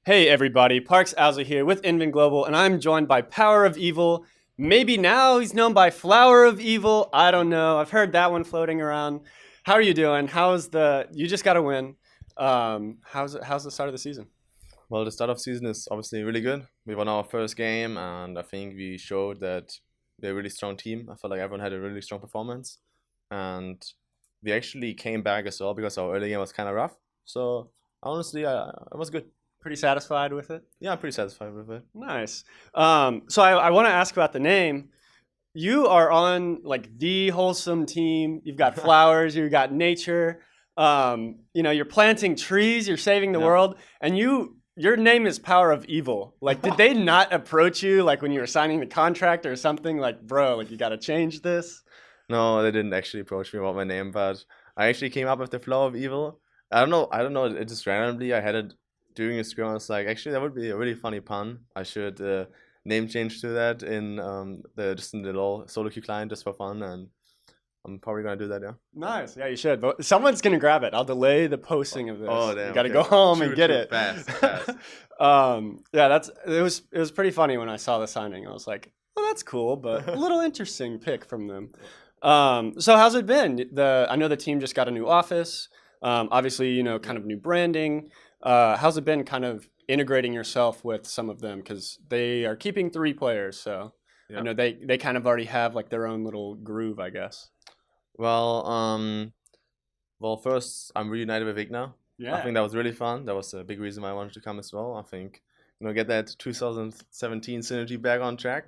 Hey everybody, Parks Owsley here with Inven Global, and I'm joined by Power of Evil. Maybe now he's known by Flower of Evil. I don't know. I've heard that one floating around. How are you doing? You just got to win. How's the start of the season? Well, the start of season is obviously really good. We won our first game, and I think we showed that we're a really strong team. I felt like everyone had a really strong performance, and we actually came back as well because our early game was kind of rough. So honestly, it was good. Pretty satisfied with it? Yeah, I'm pretty satisfied with it. Nice. So I want to ask about the name. You are on like the wholesome team. You've got flowers, you've got nature. You're planting trees, you're saving the Yeah. world, and your name is Power of Evil. Like, did they not approach you like when you were signing the contract or something? Like, bro, like you got to change this. No, they didn't actually approach me about my name, but I actually came up with the flow of evil. I don't know. It just randomly I had it during a scrim. I was like, actually, that would be a really funny pun. I should name change to that in the little solo queue client just for fun, and I'm probably gonna do that. Yeah. Nice. Yeah, you should. But someone's gonna grab it. I'll delay the posting of this. Oh You damn. got to Okay. go home and True. get True. it. Fast. Fast. Yeah, it was pretty funny when I saw the signing. I was like, "Oh, that's cool," but a little interesting pick from them. So how's it been? I know the team just got a new office. Obviously, kind of new branding. How's it been kind of integrating yourself with some of them because they are keeping three players, so I Yeah. know they kind of already have like their own little groove, I guess. Well, well, first I'm reunited with Igna. I Yeah. think that was really fun. That was a big reason why I wanted to come as well. I think get that 2017 synergy back on track.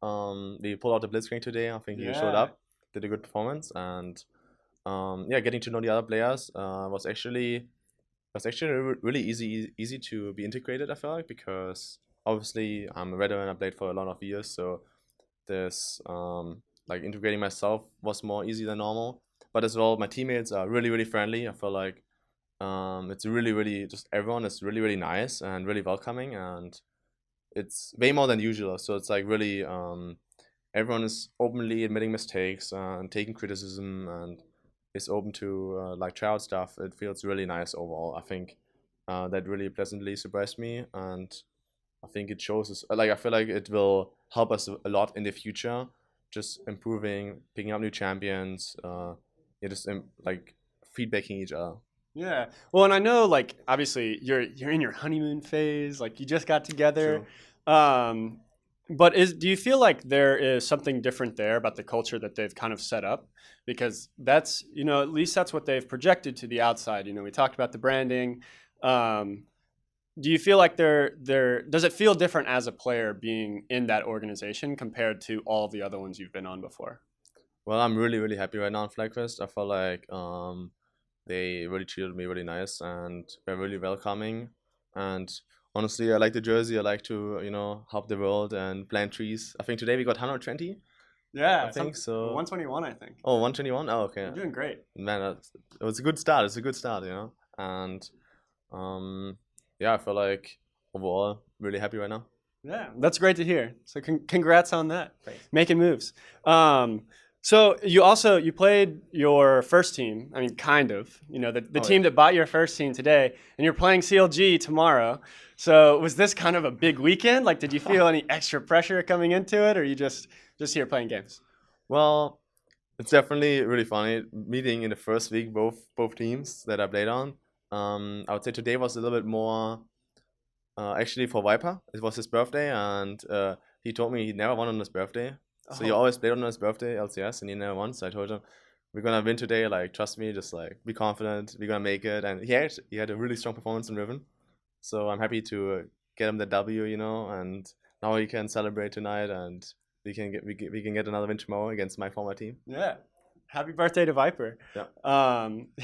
We pulled out the Blitzcrank today. I think he showed Yeah. up, did a good performance, and yeah, getting to know the other players was actually really easy to be integrated. I feel like because obviously I'm a veteran. I played for a lot of years, so this like integrating myself was more easy than normal. But as well, my teammates are really friendly. I feel like it's really just everyone is really nice and really welcoming, and it's way more than usual. So it's like really everyone is openly admitting mistakes and taking criticism and is open to like try out stuff. It feels really nice overall. I think that really pleasantly surprised me, and I think it shows us like I feel like it will help us a lot in the future, just improving, picking up new champions, yeah, just like feedbacking each other. Yeah. Well, and I know like obviously you're in your honeymoon phase, like you just got together. True. Um but do you feel like there is something different there about the culture that they've kind of set up? Because that's, at least that's what they've projected to the outside. We talked about the branding. Um do you feel like does it feel different as a player being in that organization compared to all the other ones you've been on before? Well, I'm really happy right now in FlyQuest. I feel like they really treated me really nice and were really welcoming. And honestly, I like the jersey. I like to help the world and plant trees. I think today we got 120. I Yeah, think so. 121 I think. Oh, 121. Oh, okay. You're doing great. Man, it was a good start. It's a good start. And um, yeah, I feel like overall really happy right now. Yeah, that's great to hear. So congrats on that. Thanks. Making moves. So you played your first team. I mean, kind of. The Oh team yeah. that bought your first team today, and you're playing CLG tomorrow. So was this kind of a big weekend? Like, did you feel any extra pressure coming into it, or you just here playing games? Well, it's definitely really funny meeting in the first week both teams that I played on. I would say today was a little bit more actually for Viper. It was his birthday, and he told me he never won on his birthday. So he Oh, always played on his birthday LCS, and he never won. So I told him, "We're gonna win today. Like, trust me. Just like be confident. We're gonna make it." And he had a really strong performance in Riven. So I'm happy to get him the W, and now he can celebrate tonight, and we can get another win tomorrow against my former team. yeah. Happy birthday to Viper. Yeah.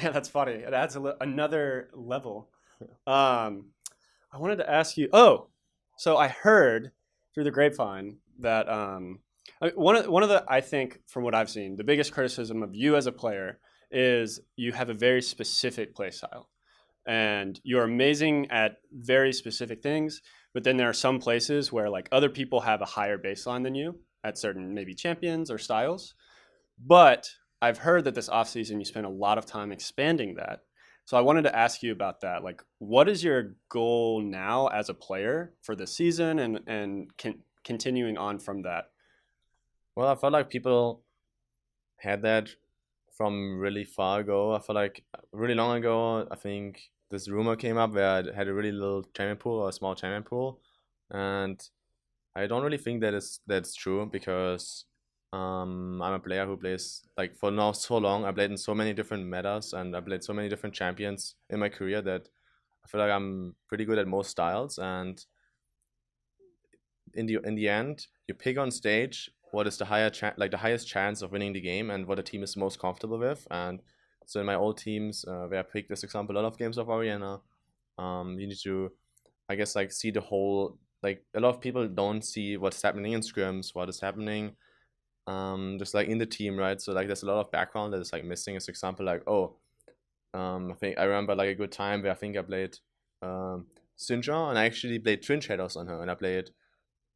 Yeah, that's funny. It adds another level. Um, I wanted to ask you. Oh, so I heard through the grapevine that one of the I think from what I've seen, the biggest criticism of you as a player is you have a very specific play style, and you're amazing at very specific things. But then there are some places where like other people have a higher baseline than you at certain maybe champions or styles. But I've heard that this offseason you spent a lot of time expanding that. So I wanted to ask you about that. Like, what is your goal now as a player for the season and continuing on from that? Well, I felt like people had that from really far ago. I feel like really long ago, I think this rumor came up where I had a really little champion pool or a small champion pool, and I don't really think that's true because I'm a player who plays like for now so long. I played in so many different metas and I played so many different champions in my career that I feel like I'm pretty good at most styles. And in the end, you pick on stage what is the the highest chance of winning the game and what the team is most comfortable with. And so in my old teams, where I picked this example a lot of games of Oriana, you need to, I guess, like see the whole. Like a lot of people don't see what's happening in scrims, what is happening, just like in the team, right? So like there's a lot of background that is like missing. As example, like I think I remember like a good time where I think I played Sinja and I actually played Twin Shadows on her, and I played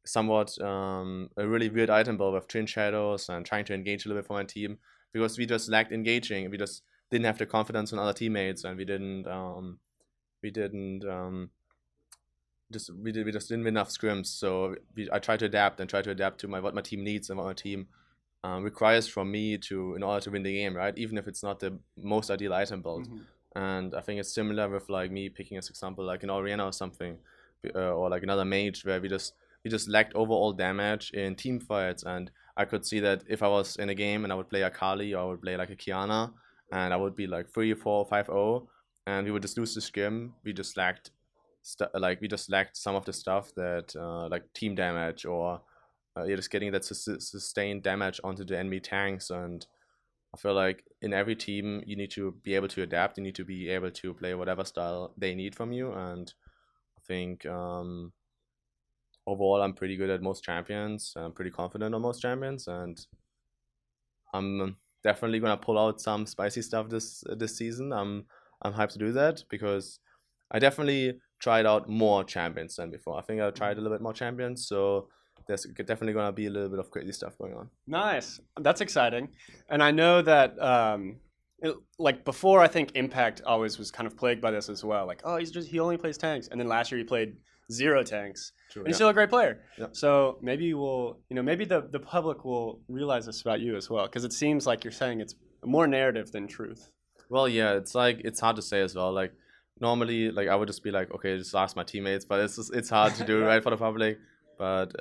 somewhat a really weird item build with Twin Shadows and trying to engage a little bit for my team because we just lacked engaging. We just didn't have the confidence in other teammates, and we just didn't win enough scrims. So I try to adapt to what my team needs and what my team requires from me to in order to win the game, right? Even if it's not the most ideal item build. And I think it's similar with like me picking as example like an Oriana or something, or like another mage where we just lacked overall damage in team fights. And I could see that if I was in a game and I would play a Kali or I would play like a Kiana and I would be like 3-4-5-0 and we would just lose the scrim, we just lacked some of the stuff that like team damage or you're just getting that sustained damage onto the enemy tanks. And I feel like in every team you need to be able to adapt, you need to be able to play whatever style they need from you. And I think overall I'm pretty good at most champions, I'm pretty confident on most champions, and I'm definitely gonna pull out some spicy stuff this season. I'm hyped to do that because I definitely tried out more champions than before. I think I tried a little bit more champions, so there's definitely gonna be a little bit of crazy stuff going on. Nice. That's exciting. And I know that like before, I think Impact always was kind of plagued by this as well. Like, oh, he only plays tanks, and then last year he played 0 tanks, True, and he's still a great player. Yeah. So maybe maybe the public will realize this about you as well, because it seems like you're saying it's more narrative than truth. Well, yeah, it's like it's hard to say as well. Like normally, like I would just be like, okay, just ask my teammates, but it's hard to do right for the public. But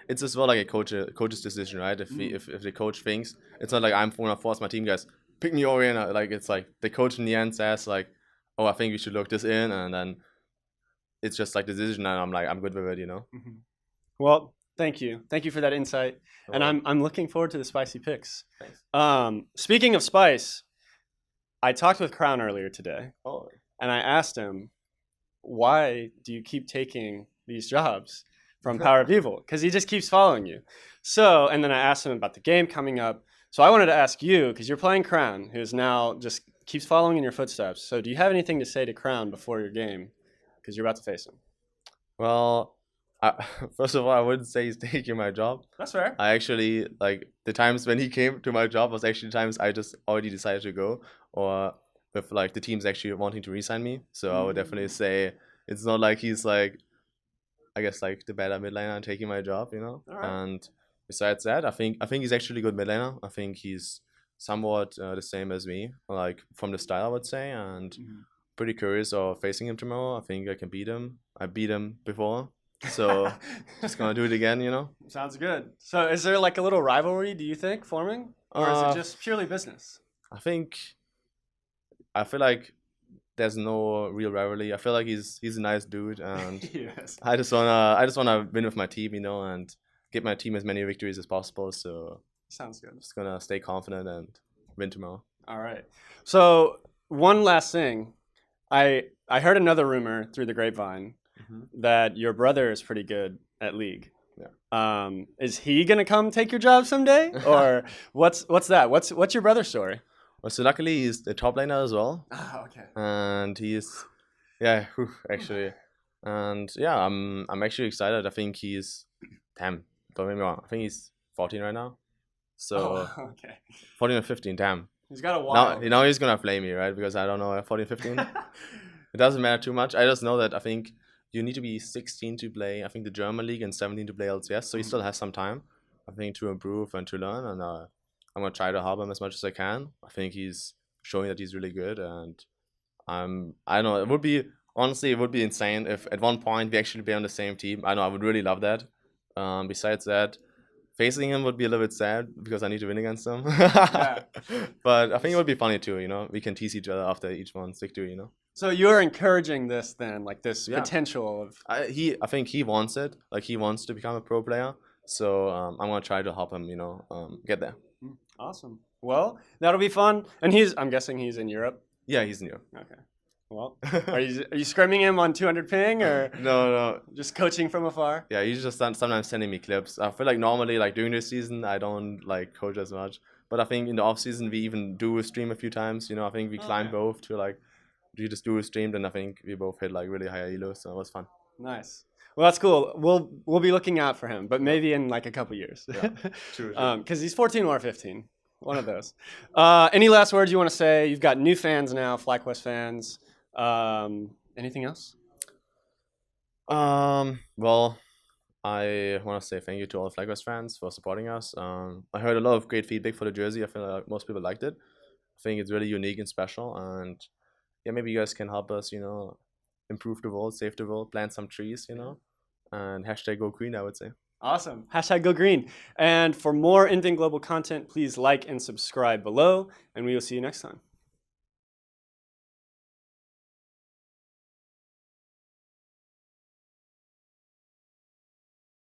it's as well like a coach's decision, right? If if the coach thinks it's not like I'm gonna force my team guys pick me Oriana. Like it's like the coach in the end says like, oh, I think we should look this in, and then it's just like the decision, and I'm like I'm good with it, you know. Well, thank you for that insight, and I'm looking forward to the spicy picks. Thanks. Speaking of spice, I talked with Crown earlier today, and I asked him, why do you keep taking these jobs from PowerOfEvil? Because he just keeps following you. So, and then I asked him about the game coming up. So I wanted to ask you, because you're playing Crown, who's now just keeps following in your footsteps. So do you have anything to say to Crown before your game? Because you're about to face him. Well, first of all, I wouldn't say he's taking my job. That's fair. I actually, like, the times when he came to my job was actually times I just already decided to go, or with, like, the teams actually wanting to re-sign me. So I would definitely say it's not like he's, like, I guess, like, the better mid laner and taking my job, you know? All right. And besides that, I think he's actually a good mid laner. I think he's somewhat the same as me, like, from the style, I would say, and pretty curious of facing him tomorrow. I think I can beat him. I beat him before. So just gonna do it again, you know. Sounds good. So is there like a little rivalry, do you think, forming, or is it just purely business? I feel like there's no real rivalry. I feel like he's a nice dude, and Yes. I just wanna win with my team, you know, and get my team as many victories as possible. So Sounds good. just gonna stay confident and win tomorrow. All right. So one last thing, I heard another rumor through the grapevine that your brother is pretty good at League. Yeah. Is he gonna come take your job someday, or what's that? What's your brother's story? Well, so luckily he's the top laner as well. Oh, okay. And he's actually, and yeah, I'm actually excited. I think he's don't get me wrong. I think he's 14 right now. So okay. 14 or 15, damn. He's got a Now, while. he's gonna flame me, right? Because I don't know 14, 15. It doesn't matter too much. I just know that I think you need to be 16 to play, I think, the German league and 17 to play LCS. So he still has some time, I think, to improve and to learn. And I'm gonna try to help him as much as I can. I think he's showing that he's really good, and I don't know. It would be honestly, it would be insane if at one point we actually play on the same team. I know I would really love that. Besides that, facing him would be a little bit sad because I need to win against him. Yeah. But I think it would be funny too. We can tease each other after each one's victory. So you're encouraging this then, like this Yeah. potential of. I think he wants it. Like he wants to become a pro player. So I'm gonna try to help him. Get there. Awesome. Well, that'll be fun. And I'm guessing he's in Europe. Yeah, he's new. Okay. Well, are you scrimming him on 200 ping or No. just coaching from afar? Yeah, he's just sometimes sending me clips. I feel like normally, like during the season, I don't like coach as much. But I think in the off season, we even do a stream a few times. I think we climbed both to like, we just do a stream, and I think we both hit like really high elo, so it was fun. Nice. Well, that's cool. We'll be looking out for him, but maybe in like a couple years. Yeah, true. Because he's 14 or 15. One of those. Any last words you want to say? You've got new fans now, FlyQuest fans. Anything else? Well, I want to say thank you to all the FlyQuest fans for supporting us. I heard a lot of great feedback for the jersey. I feel like most people liked it. I think it's really unique and special, and yeah, maybe you guys can help us, improve the world, save the world, plant some trees, and hashtag go green, I would say. Awesome. Hashtag go green. And for more Inven Global content, please like and subscribe below, and we will see you next time.